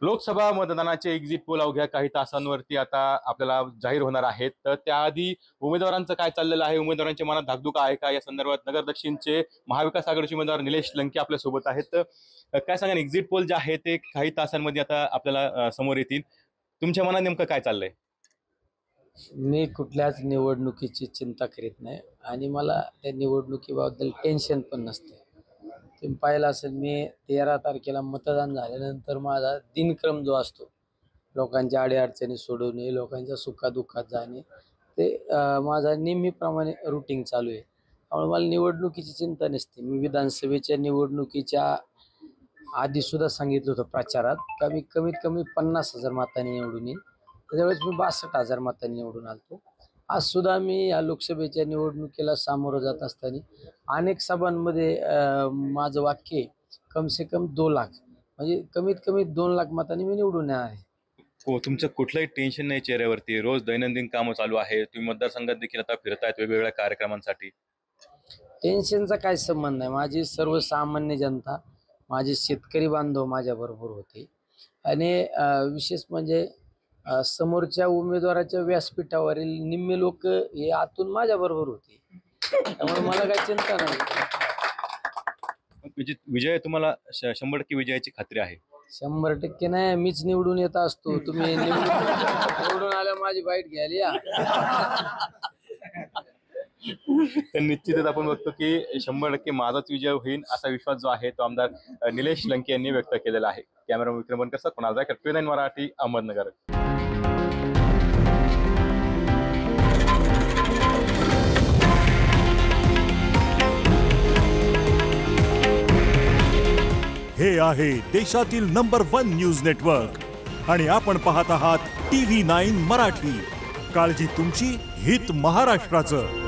लोकसभा मतदानाचे exit poll अवघ्या काही तासांवरती आता आपल्याला जाहीर होणार आहेत. तर त्याआधी उमेदवारांचं काय चाललेलं आहे, उमेदवारांच्या मनात धाकधूक आहे का, या संदर्भात नगर दक्षिणचे महाविकास आघाडीचे उमेदवार निलेश लंके आपल्या सोबत आहेत. तर काय सांगा, एक्झिट पोल जे आहे ते काही तासांमध्ये आता आपल्याला समोर येतील. तुमच्या मनात नेमकं काय चाललंय? मी कुठल्याच निवडणुकीची चिंता करीत नाही आणि मला त्या निवडणुकीबद्दल टेन्शन पण नसते. तुम्ही पाहिलं असेल, मी 13 तारखेला मतदान झाल्यानंतर माझा दिनक्रम जो असतो, लोकांच्या अडीअडचणी सोडवणे, लोकांच्या सुखादुःखात जाणे, ते माझा नेहमीप्रमाणे रुटीन चालू आहे. त्यामुळे मला निवडणुकीची चिंता नसते. मी विधानसभेच्या निवडणुकीच्या आधीसुद्धा सांगितलं होतं प्रचारात का मी कमीत कमी 50,000 मतांनी निवडून येईन. त्यावेळेस मी 62,000 मतांनी निवडून आलतो. आज सुद्धा मी या लोकसभेच्या निवडणुकीला सामोरं जात असताना अनेक सभांमध्ये माझं वाक्य आहे, कमसे कम 2 लाख, म्हणजे कमीत कमी 2 लाख मतांनी मी निवडून येणार आहे. हो, तुमचं कुठलंही टेन्शन नाही चेहऱ्यावरती. रोज दैनंदिन कामं चालू आहे. तुम्ही मतदारसंघात देखील आता फिरतायत वेगवेगळ्या कार्यक्रमांसाठी. टेन्शनचा काय संबंध नाही. माझी सर्वसामान्य जनता, माझे शेतकरी बांधव माझ्याबरोबर होते आणि विशेष म्हणजे समोरच्या उमेदवाराच्या व्यासपीठावरील निम्मे लोक हे आतून माझ्याबरोबर होते. त्यामुळे मला काही चिंता नाही. विजय तुम्हाला 100% विजयाची खात्री आहे? 100% नाही. मीच निवडून येत असतो. तुम्ही निवडून आल्या माझी बाईट घ्यायला या. तर निश्चितच आपण बघतो की 100% माझाच विजय होईल असा विश्वास जो आहे तो आमदार निलेश लंके यांनी व्यक्त केलेला आहे. कॅमेरा विक्रम बनकर, कुणाल जायकर, P9 मराठी, अहमदनगर. हे आहे देशातील नंबर 1 न्यूज नेटवर्क आणि आपण पाहत आहात TV9 मराठी. काळजी तुमची, हित महाराष्ट्राचं.